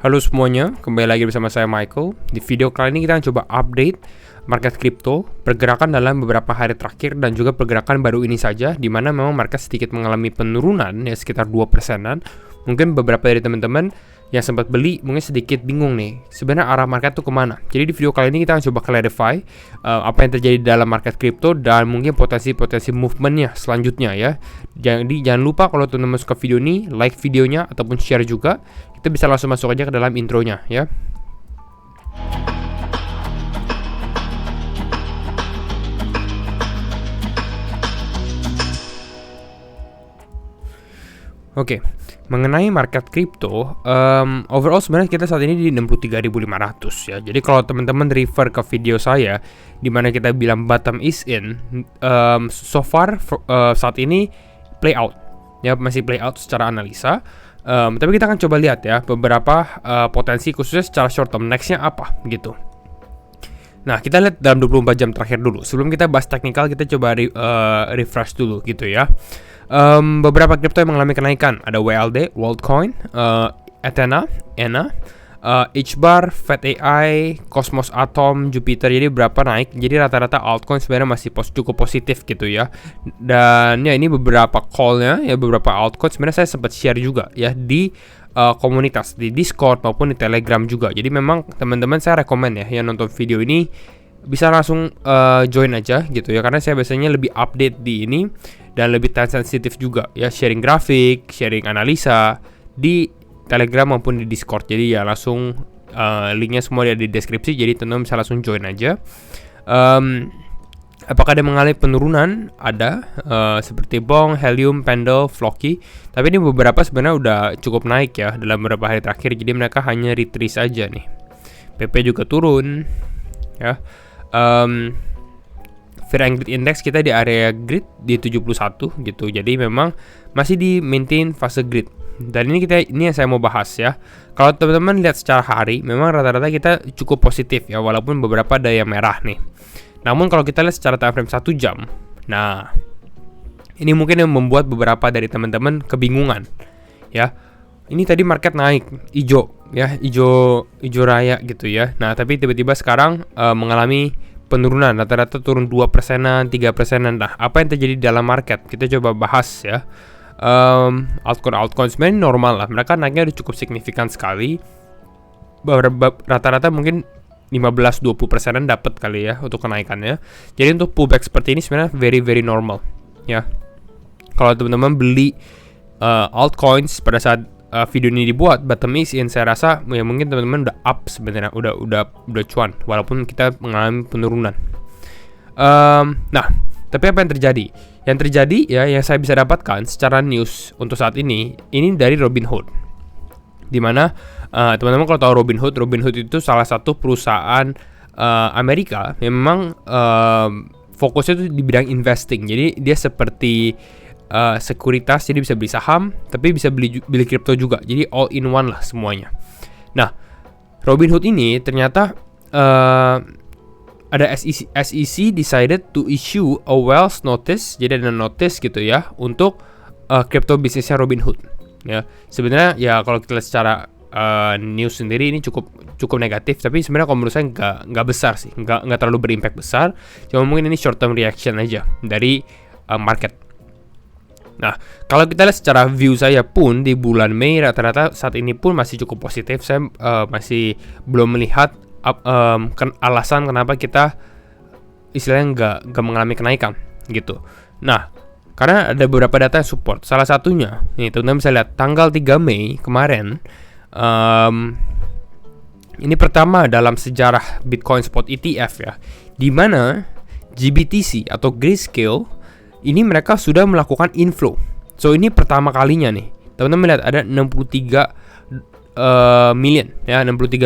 Halo semuanya, kembali lagi bersama saya Michael. Di video kali ini kita akan coba update market kripto, pergerakan dalam beberapa hari terakhir dan juga pergerakan baru ini saja, di mana memang market sedikit mengalami penurunan ya sekitar 2%-an. Mungkin beberapa dari teman-teman yang sempat beli mungkin sedikit bingung nih, sebenarnya arah market tuh kemana. Jadi di video kali ini kita akan coba clarify apa yang terjadi dalam market kripto dan mungkin potensi-potensi movementnya selanjutnya ya. Jadi jangan lupa kalau teman-teman suka video ini, like videonya ataupun share juga. Kita bisa langsung masuk aja ke dalam intronya ya. Oke, mengenai market kripto, overall sebenarnya kita saat ini di 63.500 ya. Jadi kalau teman-teman refer ke video saya di mana kita bilang bottom is in, so far saat ini play out ya, masih play out secara analisa. Tapi kita akan coba lihat ya beberapa potensi khususnya secara short term nextnya apa gitu. Nah, kita lihat dalam 24 jam terakhir dulu. Sebelum kita bahas teknikal, kita coba refresh dulu gitu ya. Beberapa kripto yang mengalami kenaikan. Ada WLD, Worldcoin, Athena, ENA, HBAR, FatAI, Cosmos Atom, Jupiter. Jadi berapa naik. Jadi rata-rata altcoin sebenarnya masih cukup positif gitu ya. Dan ya ini beberapa call-nya ya, beberapa altcoin sebenarnya saya sempat share juga ya di komunitas di Discord maupun di Telegram juga. Jadi memang teman-teman saya rekomen ya yang nonton video ini bisa langsung join aja gitu ya, karena saya biasanya lebih update di ini dan lebih time sensitif juga ya, sharing grafik, sharing analisa di Telegram maupun di Discord. Jadi ya langsung linknya semua ada di deskripsi, jadi teman-teman bisa langsung join aja. Apakah ada mengalami penurunan? Ada, seperti Bong, Helium, Pendle, Floki. Tapi ini beberapa sebenarnya udah cukup naik ya dalam beberapa hari terakhir. Jadi mereka hanya retrace aja nih. PP juga turun ya. Fear and Greed Index kita di area grid di 71 gitu. Jadi memang masih di maintain fase grid. Dan ini yang saya mau bahas ya. Kalau teman-teman lihat secara hari, memang rata-rata kita cukup positif ya, walaupun beberapa ada yang merah nih. Namun kalau kita lihat secara time frame 1 jam, nah ini mungkin yang membuat beberapa dari teman-teman kebingungan ya. Ini tadi market naik hijau ya, hijau raya gitu ya. Nah tapi tiba-tiba sekarang mengalami penurunan, rata-rata turun 2%-an, 3%-an. Nah apa yang terjadi dalam market? Kita coba bahas ya. Altcoin sebenarnya normal lah, mereka naiknya udah cukup signifikan sekali. Rata-rata mungkin 15-20%-an dapat kali ya untuk kenaikannya. Jadi untuk pullback seperti ini sebenarnya very normal ya. Kalau teman-teman beli altcoins pada saat video ini dibuat bottom is in, saya rasa ya mungkin teman-teman udah up sebenarnya, udah cuan walaupun kita mengalami penurunan. Nah, tapi apa yang terjadi? Yang terjadi ya yang saya bisa dapatkan secara news untuk saat ini dari Robinhood. Dimana teman-teman kalau tahu Robinhood itu salah satu perusahaan Amerika yang memang fokusnya itu di bidang investing. Jadi dia seperti sekuritas, jadi bisa beli saham tapi bisa beli kripto juga. Jadi all in one lah semuanya. Nah, Robinhood ini ternyata ada SEC decided to issue a Wells notice. Jadi ada notice gitu ya untuk crypto bisnisnya Robinhood. Ya, sebenarnya ya kalau kita lihat secara news sendiri ini cukup negatif, tapi sebenarnya kalau menurut saya nggak besar sih, nggak terlalu berimpact besar. Cuma mungkin ini short term reaction aja dari market. Nah, kalau kita lihat secara view saya pun di bulan Mei rata-rata saat ini pun masih cukup positif. Saya masih belum melihat alasan kenapa kita istilahnya nggak mengalami kenaikan gitu. Nah, karena ada beberapa data yang support. Salah satunya, nih teman-teman bisa lihat tanggal 3 Mei kemarin, ini pertama dalam sejarah Bitcoin Spot ETF ya, di mana GBTC atau Grayscale ini mereka sudah melakukan inflow. So ini pertama kalinya nih. Teman-teman lihat ada 63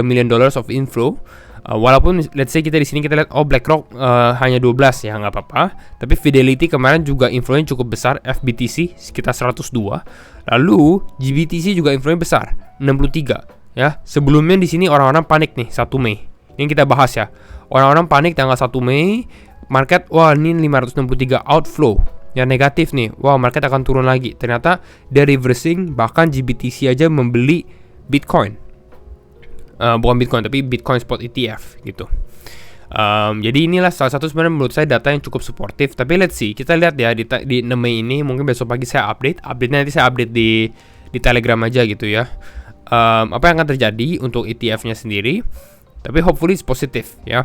million dollars of inflow. Walaupun let's say kita di sini kita lihat BlackRock hanya 12 ya, nggak apa-apa. Tapi Fidelity kemarin juga inflow-nya cukup besar, FBTC sekitar 102. Lalu GBTC juga inflow-nya besar, 63 ya. Sebelumnya di sini orang-orang panik nih 1 Mei. Ini kita bahas ya. Orang-orang panik tanggal 1 Mei, market wah ini 563 outflow. Yang negatif nih, wah market akan turun lagi. Ternyata dia reversing, bahkan GBTC aja membeli Bitcoin bukan Bitcoin tapi Bitcoin Spot ETF gitu. Jadi inilah salah satu sebenarnya menurut saya data yang cukup suportif. Tapi let's see, kita lihat ya di 6 Mei ini, mungkin besok pagi saya update-nya nanti saya update di Telegram aja gitu ya. Apa yang akan terjadi untuk ETF-nya sendiri. Tapi hopefully it's positif ya.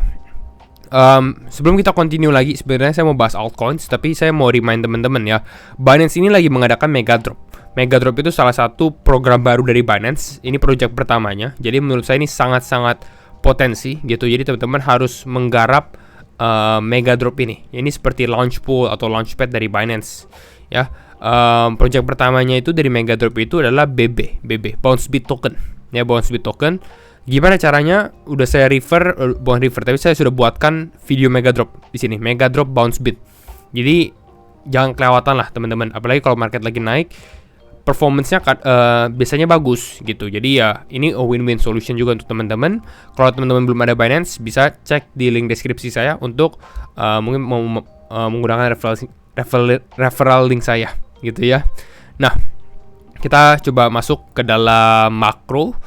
Sebelum kita continue lagi, sebenarnya saya mau bahas altcoins, tapi saya mau remind teman-teman ya, Binance ini lagi mengadakan Mega Drop. Mega Drop itu salah satu program baru dari Binance. Ini project pertamanya. Jadi menurut saya ini sangat-sangat potensi gitu. Jadi teman-teman harus menggarap Mega Drop ini. Ini seperti launch pool atau launchpad dari Binance ya. Project pertamanya itu dari Mega Drop itu adalah BB, Bounce Bit Token. Ya, Bounce Bit Token. Gimana caranya? Udah saya bukan refer, tapi saya sudah buatkan video Mega Drop di sini, Mega Drop Bounce Bit. Jadi jangan kelewatan lah teman-teman, apalagi kalau market lagi naik, performance-nya biasanya bagus gitu. Jadi ya ini a win-win solution juga untuk teman-teman. Kalau teman-teman belum ada Binance, bisa cek di link deskripsi saya untuk mungkin mau menggunakan referral link saya gitu ya. Nah, kita coba masuk ke dalam makro.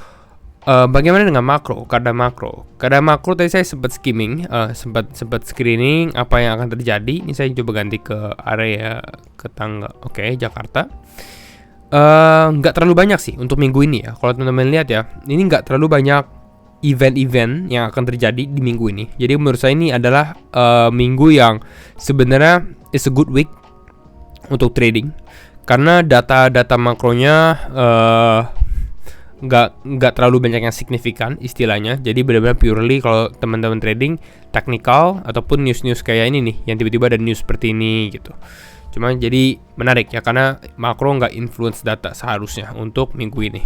Bagaimana dengan makro? Kadar makro tadi saya sempat skimming, sempat screening apa yang akan terjadi. Ini saya coba ganti ke area ke tangga. Oke, Jakarta. Nggak terlalu banyak sih untuk minggu ini ya. Kalau teman-teman lihat ya, ini nggak terlalu banyak event-event yang akan terjadi di minggu ini. Jadi menurut saya ini adalah minggu yang sebenarnya is a good week untuk trading, karena data-data makronya nggak terlalu banyak yang signifikan istilahnya. Jadi benar-benar purely kalau teman-teman trading technical ataupun news-news kayak ini nih, yang tiba-tiba ada news seperti ini gitu. Cuma jadi menarik ya, karena makro nggak influence data seharusnya untuk minggu ini.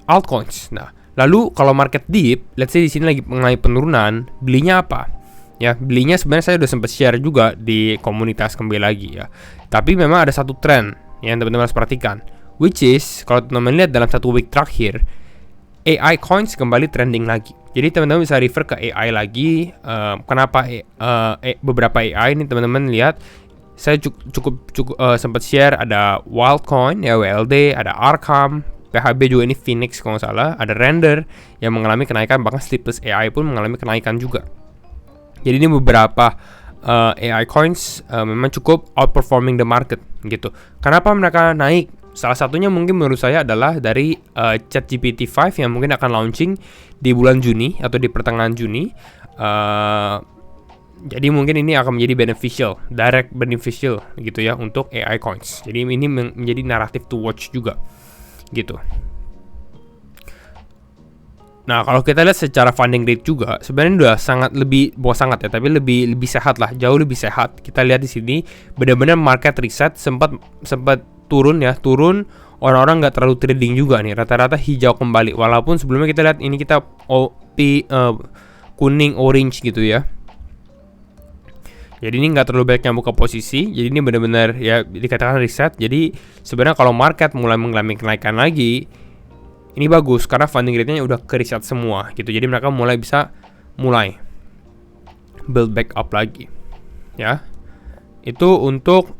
Altcoins. Nah, lalu kalau market dip, let's say di sini lagi mengalami penurunan, belinya apa? Ya, belinya sebenarnya saya udah sempat share juga di komunitas kembali lagi ya. Tapi memang ada satu trend yang teman-teman harus perhatikan, which is kalau teman-teman lihat dalam satu week terakhir, AI coins kembali trending lagi. Jadi teman-teman bisa refer ke AI lagi. Kenapa beberapa AI ini teman-teman lihat, saya cukup sempat share, ada Wildcoin ya, WLD, ada Arkham, PHB juga, ini Phoenix kalau nggak salah, ada Render yang mengalami kenaikan, bahkan Sleepless AI pun mengalami kenaikan juga. Jadi ini beberapa AI coins memang cukup outperforming the market gitu. Kenapa mereka naik? Salah satunya mungkin menurut saya adalah dari ChatGPT 5 yang mungkin akan launching di bulan Juni atau di pertengahan Juni. Jadi mungkin ini akan menjadi direct beneficial gitu ya untuk AI coins. Jadi ini menjadi naratif to watch juga gitu. Nah, kalau kita lihat secara funding rate juga sebenarnya udah tapi lebih sehat lah, jauh lebih sehat. Kita lihat di sini benar-benar market reset, sempat turun, orang-orang nggak terlalu trading juga nih, rata-rata hijau kembali. Walaupun sebelumnya kita lihat ini kita kuning orange gitu ya. Jadi ini nggak terlalu banyak yang buka posisi. Jadi ini benar-benar ya dikatakan reset. Jadi sebenarnya kalau market mulai mengalami kenaikan lagi, ini bagus karena funding rate-nya udah ke reset semua gitu. Jadi mereka bisa build back up lagi. Ya. Itu untuk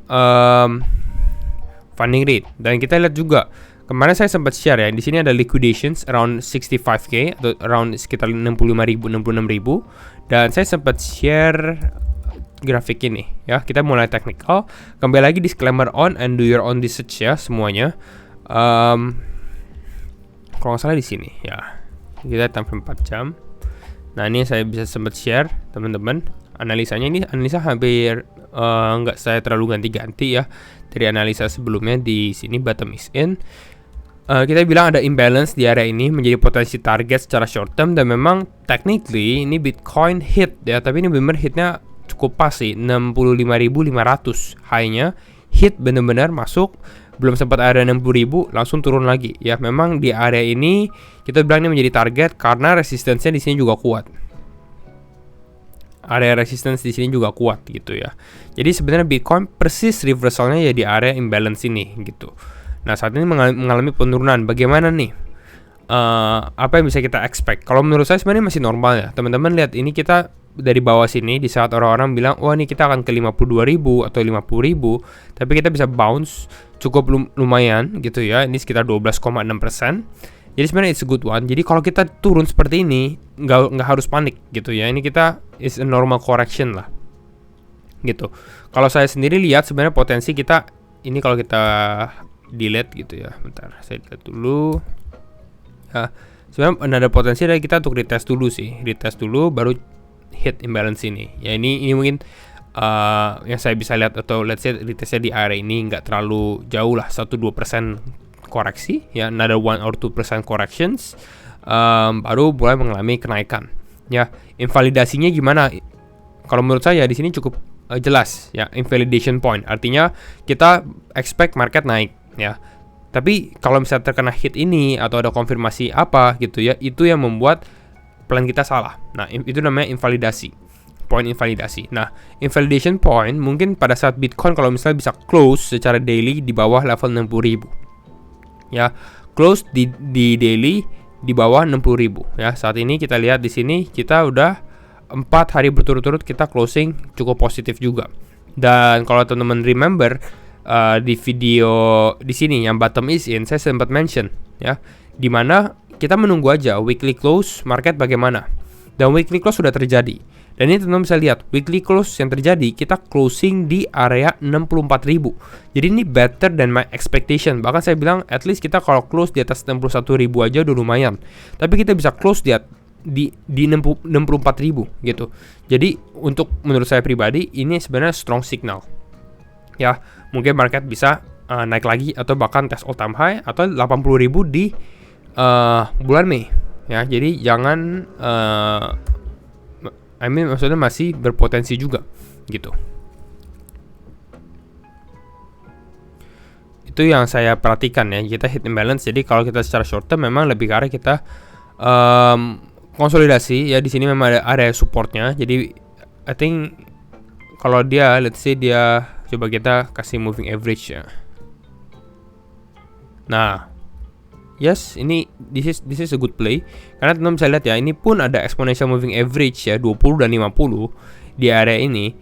funding rate. Dan kita lihat juga kemarin saya sempat share ya, di sini ada liquidations around 65k atau around sekitar 65.000, 66.000. Dan saya sempat share grafik ini ya. Kita mulai technical. Kembali lagi disclaimer on and do your own research ya semuanya. Kalau nggak salah di sini ya. Kita sampai 4 jam. Nah, ini saya bisa sempat share teman-teman. Analisanya ini analisa hampir nggak saya terlalu ganti-ganti ya dari analisa sebelumnya. Di sini bottom is in. Kita bilang ada imbalance di area ini menjadi potensi target secara short term, dan memang technically ini Bitcoin hit ya, tapi ini benar hitnya cukup pas sih, 65.500 high-nya hit, benar-benar masuk. Belum sempat area 60.000 langsung turun lagi ya. Memang di area ini kita bilang ini menjadi target karena resistance-nya di sini juga kuat. Area resistance di sini juga kuat gitu ya. Jadi sebenarnya Bitcoin persis reversalnya ya di area imbalance ini gitu. Nah, saat ini mengalami penurunan. Bagaimana nih? Apa yang bisa kita expect? Kalau menurut saya sebenarnya masih normal ya. Teman-teman lihat ini kita dari bawah sini, di saat orang-orang bilang wah ini kita akan ke 52.000 atau 50.000, tapi kita bisa bounce cukup lumayan gitu ya. Ini sekitar 12,6%. Jadi sebenarnya it's a good one. Jadi kalau kita turun seperti ini, nggak harus panik gitu ya. Ini kita is a normal correction lah, gitu. Kalau saya sendiri lihat sebenarnya potensi kita ini kalau kita delete gitu ya. Bentar, saya delete dulu. Ya, sebenarnya ada potensi dari kita untuk retest dulu sih. Retest dulu baru hit imbalance ini. Ya ini mungkin yang saya bisa lihat, atau let's say retestnya di area ini nggak terlalu jauh lah, 1-2% koreksi ya, another 1 or 2% corrections, baru mulai mengalami kenaikan. Ya, invalidasinya gimana? Kalau menurut saya di sini cukup jelas ya, invalidation point. Artinya kita expect market naik ya. Tapi kalau misalnya terkena hit ini atau ada konfirmasi apa gitu ya, itu yang membuat plan kita salah. Nah, itu namanya invalidasi. Point invalidasi. Nah, invalidation point mungkin pada saat Bitcoin kalau misalnya bisa close secara daily di bawah level 60.000. Ya, close di daily di bawah 60.000 ya. Saat ini kita lihat di sini kita udah 4 hari berturut-turut kita closing cukup positif juga. Dan kalau teman-teman remember di video di sini yang bottom is in, saya sempat mention ya, dimana kita menunggu aja weekly close market bagaimana. Dan weekly close sudah terjadi. Dan ini teman-teman bisa lihat weekly close yang terjadi, kita closing di area 64.000. Jadi ini better than my expectation. Bahkan saya bilang at least kita kalau close di atas 61.000 aja udah lumayan. Tapi kita bisa close di 64.000 gitu. Jadi untuk menurut saya pribadi ini sebenarnya strong signal. Ya, mungkin market bisa naik lagi atau bahkan tes all time high atau 80.000 di bulan Mei. Ya, jadi jangan maksudnya masih berpotensi juga gitu. Itu yang saya perhatikan ya, kita hit imbalance. Jadi kalau kita secara short term memang lebih ke arah kita konsolidasi ya. Di sini memang ada area supportnya. Jadi I think kalau dia let's say dia coba kita kasih moving average ya. Nah, yes, ini this is a good play. Karena teman-teman bisa lihat ya, ini pun ada exponential moving average ya, 20 dan 50 di area ini.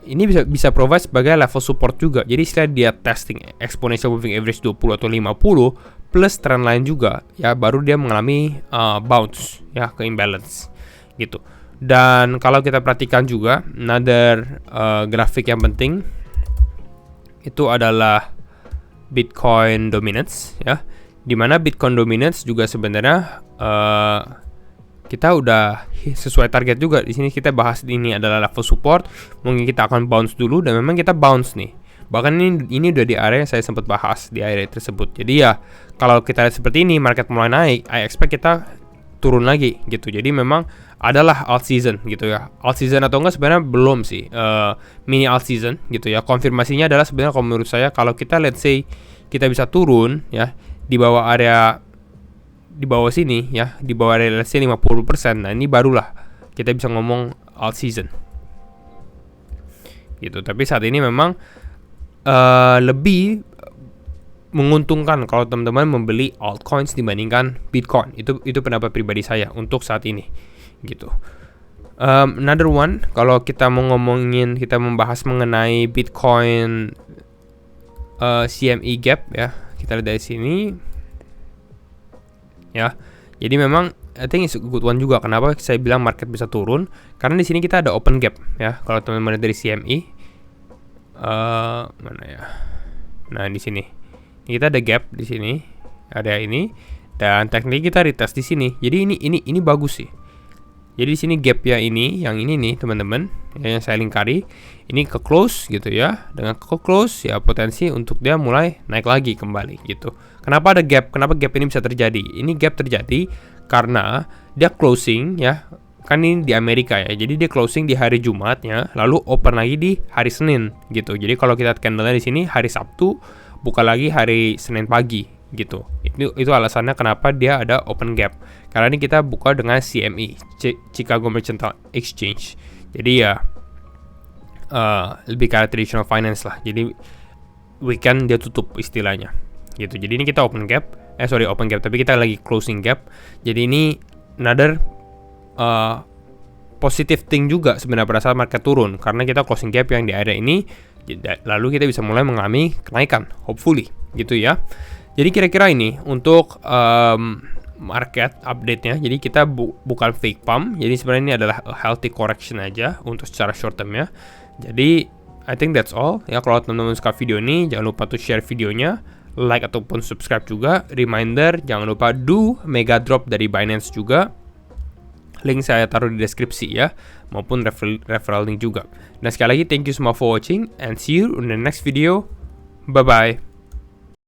Ini bisa provide sebagai level support juga. Jadi setelah dia testing exponential moving average 20 atau 50 plus trend line juga ya, baru dia mengalami bounce ya ke imbalance gitu. Dan kalau kita perhatikan juga another grafik yang penting itu adalah Bitcoin dominance ya, dimana Bitcoin dominance juga sebenarnya kita udah sesuai target juga. Di sini kita bahas ini adalah level support, mungkin kita akan bounce dulu dan memang kita bounce nih. Bahkan ini udah di area yang saya sempat bahas di area tersebut. Jadi ya kalau kita lihat seperti ini market mulai naik, I expect kita turun lagi gitu. Jadi memang adalah alt season gitu ya. Alt season atau enggak sebenarnya belum sih, mini alt season gitu ya. Konfirmasinya adalah sebenarnya kalau menurut saya kalau kita let's say kita bisa turun ya di bawah area, di bawah sini ya, di bawah area let's say 50%. Nah, ini barulah kita bisa ngomong alt season gitu. Tapi saat ini memang lebih menguntungkan kalau teman-teman membeli altcoins dibandingkan Bitcoin. Itu pendapat pribadi saya untuk saat ini gitu. Another one, kalau kita mau ngomongin, kita membahas mengenai Bitcoin CME gap ya, kita lihat dari sini ya. Jadi memang I think it's a good one juga. Kenapa saya bilang market bisa turun? Karena di sini kita ada open gap ya. Kalau teman-teman lihat dari CME mana ya? Nah, di sini kita ada gap di sini, area ini, dan teknik kita retest di sini. Jadi ini bagus sih. Jadi di sini gap ya, ini yang ini nih teman-teman ya, yang saya lingkari ini ke close gitu ya. Dengan ke close ya potensi untuk dia mulai naik lagi kembali gitu. Kenapa ada gap? Kenapa gap ini bisa terjadi? Ini gap terjadi karena dia closing ya. Kan ini di Amerika ya. Jadi dia closing di hari Jumatnya, lalu open lagi di hari Senin gitu. Jadi kalau kita candle-nya di sini hari Sabtu, buka lagi hari Senin pagi gitu. Itu alasannya kenapa dia ada open gap. Karena ini kita buka dengan CME, Chicago Mercantile Exchange. Jadi ya lebih ke traditional finance lah. Jadi weekend dia tutup istilahnya gitu. Jadi ini kita open gap, tapi kita lagi closing gap. Jadi ini another positive thing juga sebenarnya pada saat market turun, karena kita closing gap yang di area ini, lalu kita bisa mulai mengalami kenaikan, hopefully gitu ya. Jadi kira-kira ini untuk market update-nya. Jadi kita bukan fake pump. Jadi sebenarnya ini adalah a healthy correction aja untuk secara short term ya. Jadi I think that's all. Ya, kalau teman-teman suka video ini, jangan lupa tuh share videonya, like ataupun subscribe juga. Reminder, jangan lupa do mega drop dari Binance juga. Link saya taruh di deskripsi ya, maupun referral link juga. Dan sekali lagi thank you semua for watching and see you in the next video. Bye bye.